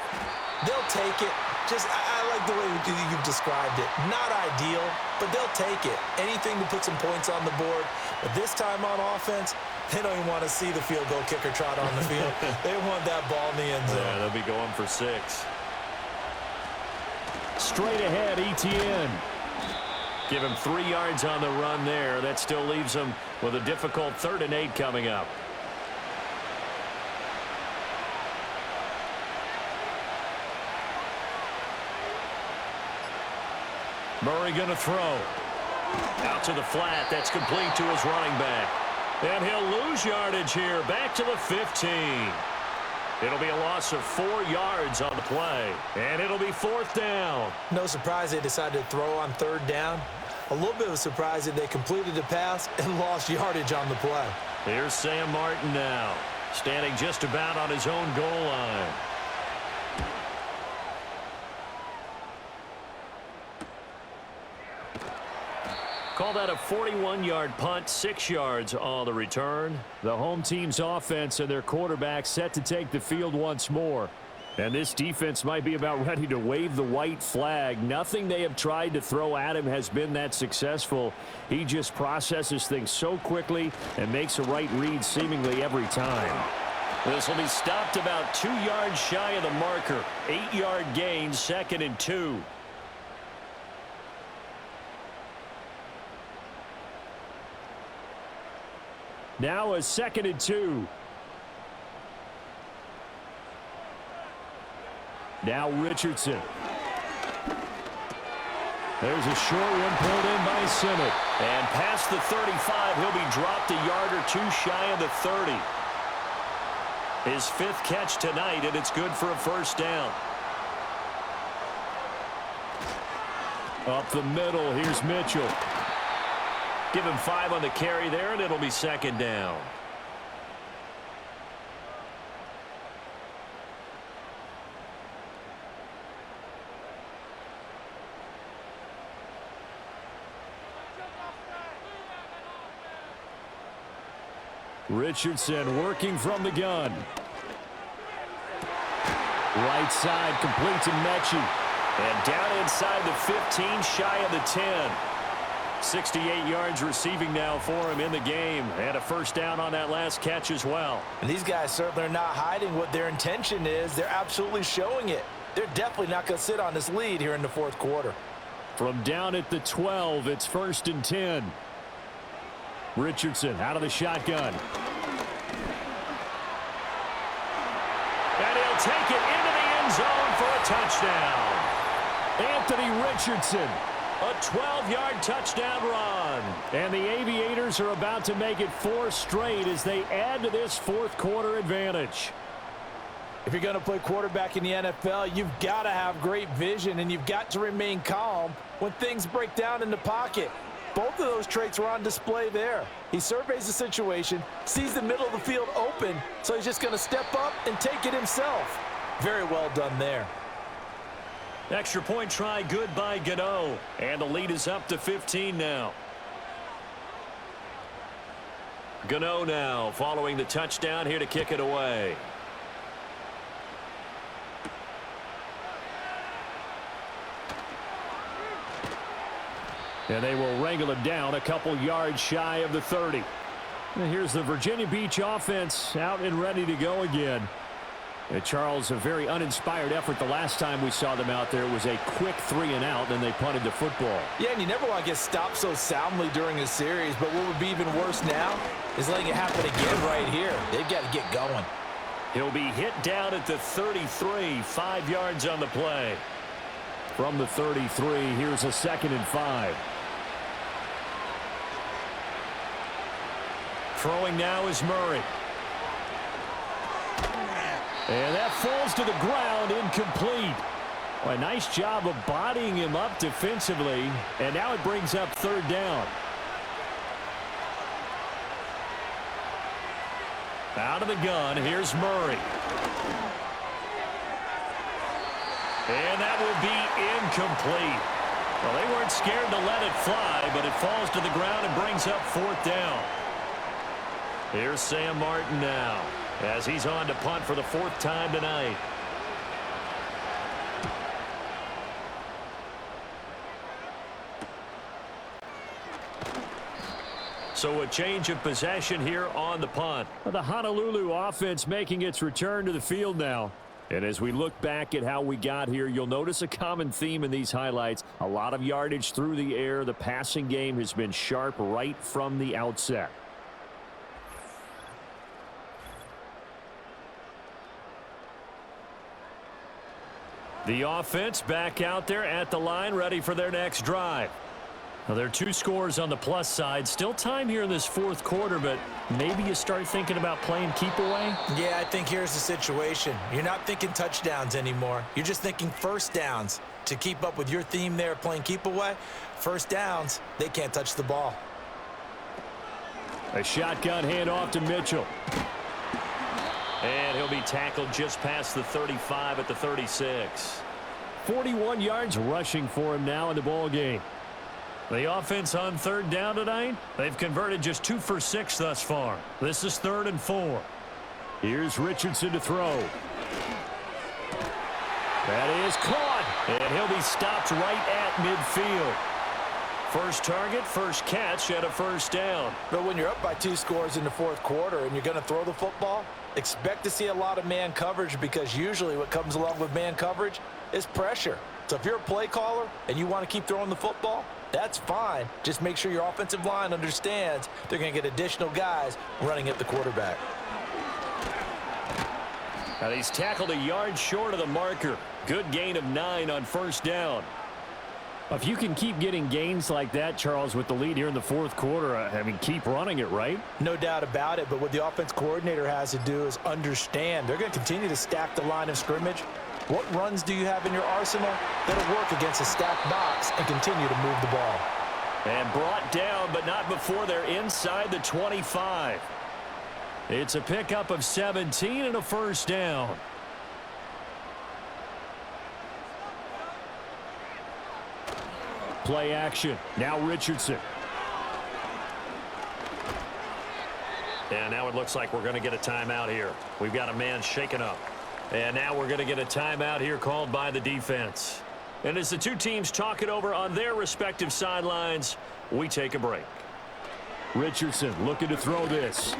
They'll take it. I like the way you've described it. Not ideal, but they'll take it. Anything to put some points on the board. But this time on offense, they don't even want to see the field goal kicker trot on the field. They want that ball in the end zone. Yeah, they'll be going for 6. Straight ahead, ETN. Give him 3 yards on the run there. That still leaves him with a difficult 3rd and 8 coming up. Murray going to throw. Out to the flat. That's complete to his running back. And he'll lose yardage here. Back to the 15. It'll be a loss of 4 yards on the play. And it'll be 4th down. No surprise they decided to throw on 3rd down. A little bit of a surprise that they completed the pass and lost yardage on the play. Here's Sam Martin now, standing just about on his own goal line. Call that a 41-yard punt, 6 yards on the return. The home team's offense and their quarterback set to take the field once more. And this defense might be about ready to wave the white flag. Nothing they have tried to throw at him has been that successful. He just processes things so quickly and makes a right read seemingly every time. This will be stopped about 2 yards shy of the marker. 8-yard gain, 2nd and 2. Now a 2nd and 2. Now Richardson. There's a short one pulled in by Simmett. And past the 35, he'll be dropped a yard or 2 shy of the 30. His 5th catch tonight, and it's good for a 1st down. Up the middle, here's Mitchell. Give him 5 on the carry there, and it'll be 2nd down. Richardson working from the gun. Right side complete to Mechie. And down inside the 15, shy of the 10. 68 yards receiving now for him in the game. And a 1st down on that last catch as well. And these guys certainly are not hiding what their intention is. They're absolutely showing it. They're definitely not going to sit on this lead here in the 4th quarter. From down at the 12, it's 1st and 10. Richardson out of the shotgun. And he'll take it into the end zone for a touchdown. Anthony Richardson. A 12-yard touchdown run. And the Aviators are about to make it 4 straight as they add to this 4th quarter advantage. If you're going to play quarterback in the NFL, you've got to have great vision, and you've got to remain calm when things break down in the pocket. Both of those traits were on display there. He surveys the situation, sees the middle of the field open, so he's just going to step up and take it himself. Very well done there. Extra point try good by Legaue. And the lead is up to 15 now. Legaue now following the touchdown here to kick it away. And they will wrangle it down a couple yards shy of the 30. And here's the Virginia Beach offense out and ready to go again. Charles, a very uninspired effort the last time we saw them out there. It was a quick 3-and-out, then they punted the football. Yeah, and you never want to get stopped so soundly during a series, but what would be even worse now is letting it happen again right here. They've got to get going. He'll be hit down at the 33, 5 yards on the play. from the 33. Here's a 2nd and 5. Throwing now is Murray. And that falls to the ground, incomplete. Well, a nice job of bodying him up defensively, and now it brings up 3rd down. Out of the gun, here's Murray. And that will be incomplete. Well, they weren't scared to let it fly, but it falls to the ground and brings up 4th down. Here's Sam Martin now, as he's on to punt for the 4th time tonight. So a change of possession here on the punt. The Honolulu offense making its return to the field now. And as we look back at how we got here, you'll notice a common theme in these highlights. A lot of yardage through the air. The passing game has been sharp right from the outset. The offense back out there at the line, ready for their next drive. Now, there are 2 scores on the plus side. Still time here in this 4th quarter, but maybe you start thinking about playing keep away? Yeah, I think here's the situation. You're not thinking touchdowns anymore. You're just thinking 1st downs. To keep up with your theme there playing keep away, 1st downs, they can't touch the ball. A shotgun handoff to Mitchell. And he'll be tackled just past the 35 at the 36. 41 yards rushing for him now in the ball game. The offense on 3rd down tonight, they've converted just 2 for 6 thus far. This is 3rd and 4. Here's Richardson to throw. That is caught, and he'll be stopped right at midfield. First target, first catch, and a 1st down. But when you're up by 2 scores in the 4th quarter and you're going to throw the football, expect to see a lot of man coverage, because usually what comes along with man coverage is pressure. So if you're a play caller and you want to keep throwing the football, that's fine. Just make sure your offensive line understands they're going to get additional guys running at the quarterback. Now he's tackled a yard short of the marker. Good gain of 9 on 1st down. If you can keep getting gains like that, Charles, with the lead here in the 4th quarter, I mean, keep running it, right? No doubt about it, but what the offense coordinator has to do is understand they're going to continue to stack the line of scrimmage. What runs do you have in your arsenal that'll work against a stacked box and continue to move the ball? And brought down, but not before they're inside the 25. It's a pickup of 17 and a 1st down. Play action. Now Richardson. And now it looks like we're going to get a timeout here. We've got a man shaken up. And now we're going to get a timeout here called by the defense. And as the 2 teams talk it over on their respective sidelines, we take a break. Richardson looking to throw this.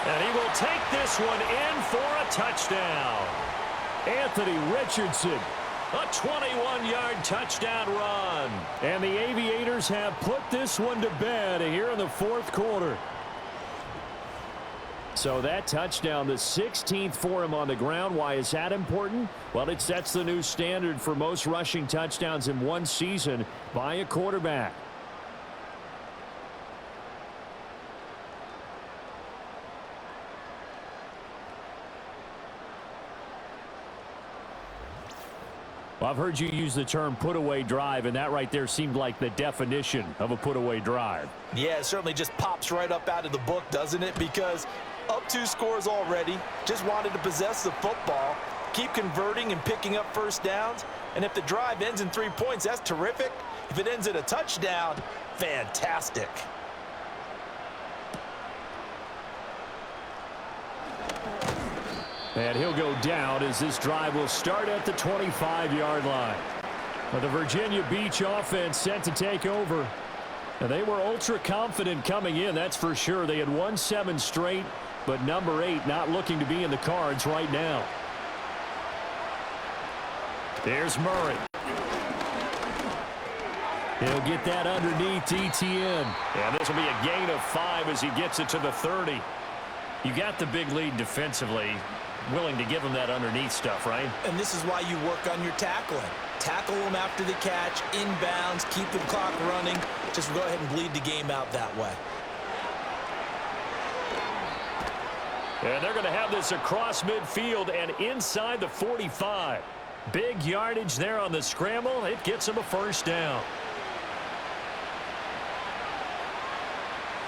And he will take this one in for a touchdown. Anthony Richardson. A 21-yard touchdown run. And the Aviators have put this one to bed here in the 4th quarter. So that touchdown, the 16th for him on the ground. Why is that important? Well, it sets the new standard for most rushing touchdowns in one season by a quarterback. Well, I've heard you use the term put-away drive, and that right there seemed like the definition of a put-away drive. Yeah, it certainly just pops right up out of the book, doesn't it? Because up 2 scores already, just wanted to possess the football, keep converting and picking up 1st downs, and if the drive ends in 3 points, that's terrific. If it ends in a touchdown, fantastic. And he'll go down as this drive will start at the 25-yard line. Well, the Virginia Beach offense set to take over. And they were ultra confident coming in, that's for sure. They had won 7 straight, but number 8 not looking to be in the cards right now. There's Murray. He'll get that underneath ETN. And this will be a gain of 5 as he gets it to the 30. You got the big lead defensively. willing to give him that underneath stuff, right? And this is why you work on your tackling. Tackle them after the catch, inbounds, keep the clock running. Just go ahead and bleed the game out that way. And they're going to have this across midfield and inside the 45. Big yardage there on the scramble. It gets them a first down.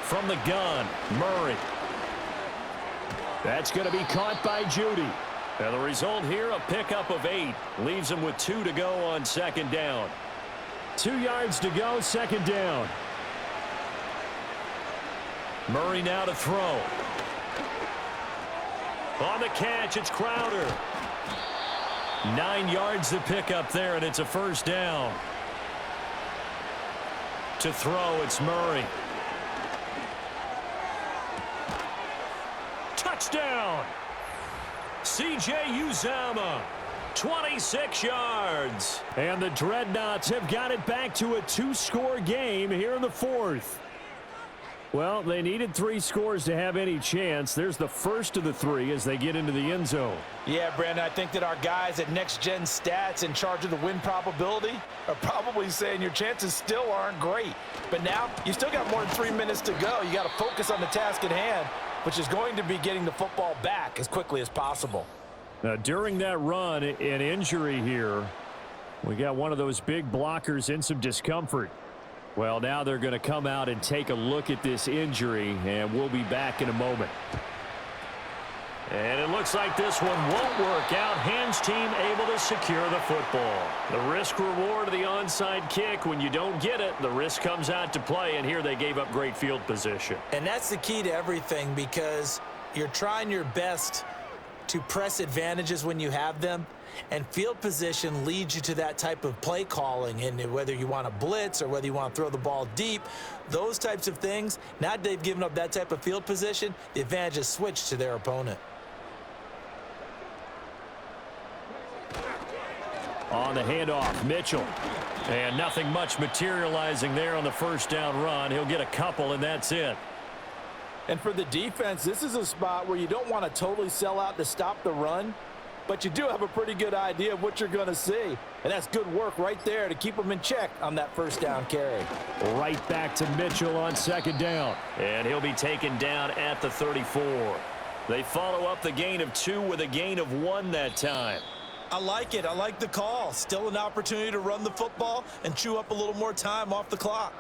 From the gun, Murray. That's going to be caught by Judy. And the result here, a pickup of 8. Leaves them with 2 to go on second down. 2 yards to go, second down. Murray now to throw. On the catch, it's Crowder. 9 yards to pick up there, and it's a first down. To throw, it's Murray. Touchdown! C.J. Uzomah, 26 yards. And the Dreadnoughts have got it back to a 2-score game here in the 4th. Well, they needed 3 scores to have any chance. There's the first of the 3 as they get into the end zone. Yeah, Brandon, I think that our guys at Next Gen Stats in charge of the win probability are probably saying your chances still aren't great. But now you still got more than 3 minutes to go. You got to focus on the task at hand, which is going to be getting the football back as quickly as possible. Now, during that run, an injury here. We got one of those big blockers in some discomfort. Well, now they're going to come out and take a look at this injury, and we'll be back in a moment. And it looks like this one won't work out. Hands team able to secure the football. The risk reward of the onside kick. When you don't get it, the risk comes out to play, and here they gave up great field position. And that's the key to everything, because you're trying your best to press advantages when you have them, and field position leads you to that type of play calling. And whether you want to blitz or whether you want to throw the ball deep, those types of things, now that they've given up that type of field position, the advantage is switched to their opponent. On the handoff, Mitchell. And nothing much materializing there on the first down run. He'll get a couple, and that's it. And for the defense, this is a spot where you don't want to totally sell out to stop the run, but you do have a pretty good idea of what you're going to see. And that's good work right there to keep them in check on that first down carry. Right back to Mitchell on second down. And he'll be taken down at the 34. They follow up the gain of 2 with a gain of 1 that time. I like it. I like the call. Still an opportunity to run the football and chew up a little more time off the clock.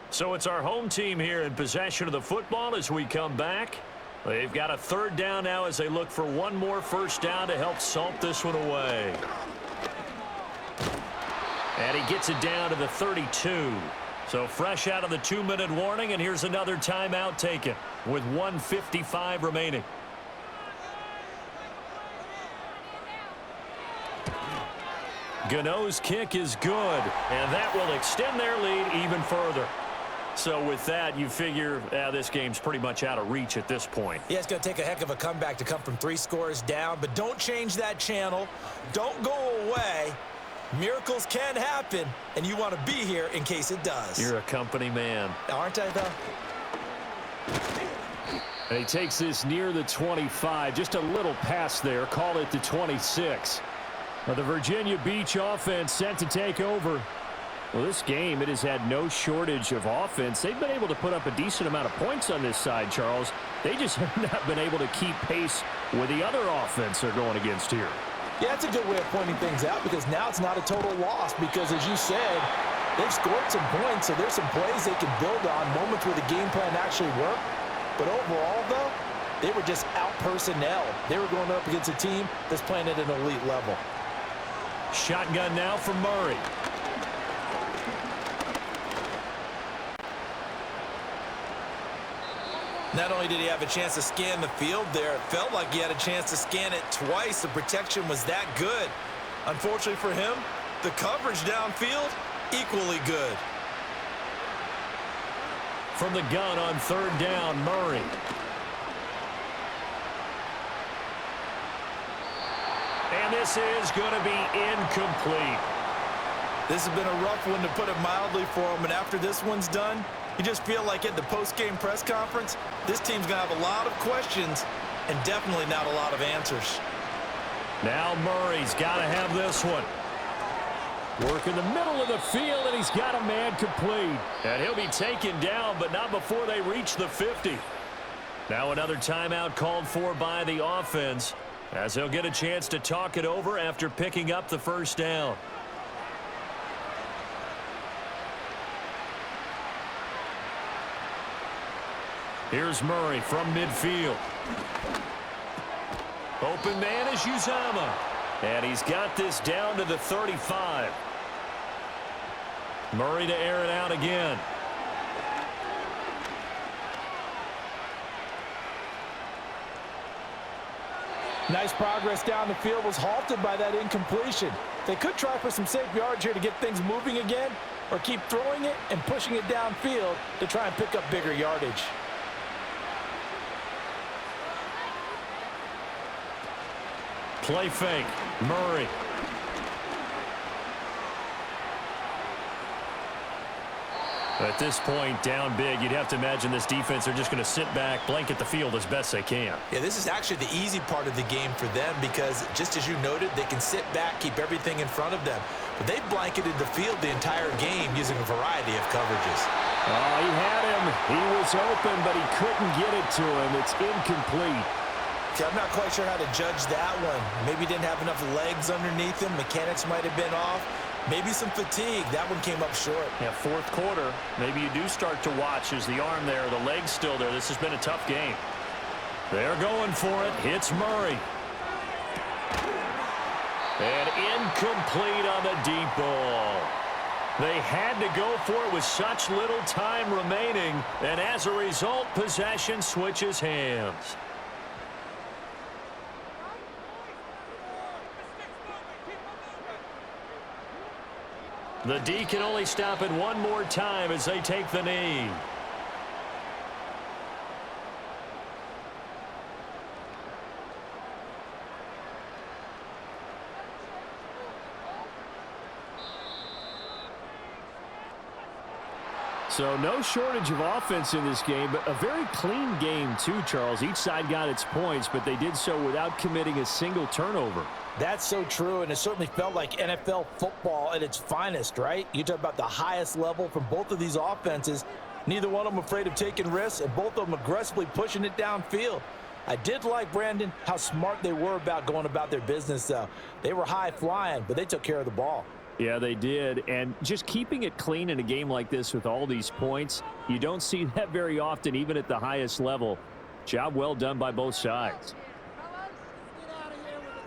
So it's our home team here in possession of the football as we come back. They've got a third down now as they look for one more first down to help salt this one away. And he gets it down to the 32. So fresh out of the 2-minute warning, and here's another timeout taken with 1:55 remaining. Gano's kick is good, and that will extend their lead even further. So with that, you figure this game's pretty much out of reach at this point. Yeah, it's going to take a heck of a comeback to come from 3 scores down, but don't change that channel. Don't go away. Miracles can happen, and you want to be here in case it does. You're a company man. Aren't I, though? And he takes this near the 25. Just a little pass there. Call it the 26. Well, the Virginia Beach offense set to take over. Well, this game, it has had no shortage of offense. They've been able to put up a decent amount of points on this side, Charles. They just have not been able to keep pace with the other offense they're going against here. Yeah, that's a good way of pointing things out, because now it's not a total loss, because as you said, they've scored some points, so there's some plays they can build on, moments where the game plan actually worked. But overall, though, they were just out-personnel. They were going up against a team that's playing at an elite level. Shotgun now from Murray. Not only did he have a chance to scan the field there, it felt like he had a chance to scan it twice. The protection was that good. Unfortunately for him, the coverage downfield, equally good. From the gun on third down, Murray. And this is going to be incomplete. This has been a rough one, to put it mildly, for him. And after this one's done, you just feel like at the post-game press conference, this team's going to have a lot of questions and definitely not a lot of answers. Now Murray's got to have this one. Work in the middle of the field, and he's got a man complete. And he'll be taken down, but not before they reach the 50. Now another timeout called for by the offense, as they'll get a chance to talk it over after picking up the first down. Here's Murray from midfield. Open man is Uzama. And he's got this down to the 35. Murray to air it out again. Nice progress down the field was halted by that incompletion. They could try for some safe yards here to get things moving again, or keep throwing it and pushing it downfield to try and pick up bigger yardage. Play fake. Murray. At this point, down big, you'd have to imagine this defense are just going to sit back, blanket the field as best they can. Yeah, this is actually the easy part of the game for them because, just as you noted, they can sit back, keep everything in front of them. But they blanketed the field the entire game using a variety of coverages. Oh, he had him. He was open, but he couldn't get it to him. It's incomplete. See, I'm not quite sure how to judge that one. Maybe he didn't have enough legs underneath him. Mechanics might have been off. Maybe some fatigue. That one came up short. Yeah, fourth quarter. Maybe you do start to watch as the arm there, the leg's still there. This has been a tough game. They're going for it. Hits Murray. And incomplete on the deep ball. They had to go for it with such little time remaining. And as a result, possession switches hands. The D can only stop it one more time as they take the knee. So no shortage of offense in this game, but a very clean game too, Charles. Each side got its points, but they did so without committing a single turnover. That's so true, and it certainly felt like NFL football at its finest, right? You talk about the highest level from both of these offenses. Neither one of them afraid of taking risks, and both of them aggressively pushing it downfield. I did like, Brandon, how smart they were about going about their business, though. They were high-flying, but they took care of the ball. Yeah, they did, and just keeping it clean in a game like this with all these points, you don't see that very often, even at the highest level. Job well done by both sides.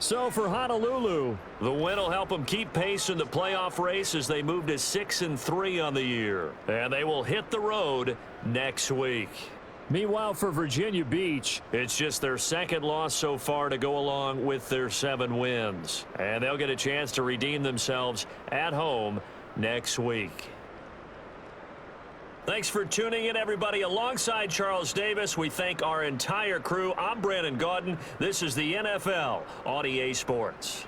So for Honolulu, the win will help them keep pace in the playoff race as they move to 6-3 on the year. And they will hit the road next week. Meanwhile, for Virginia Beach, it's just their second loss so far to go along with their 7 wins. And they'll get a chance to redeem themselves at home next week. Thanks for tuning in, everybody. Alongside Charles Davis, we thank our entire crew. I'm Brandon Gaudin. This is the NFL on EA Sports.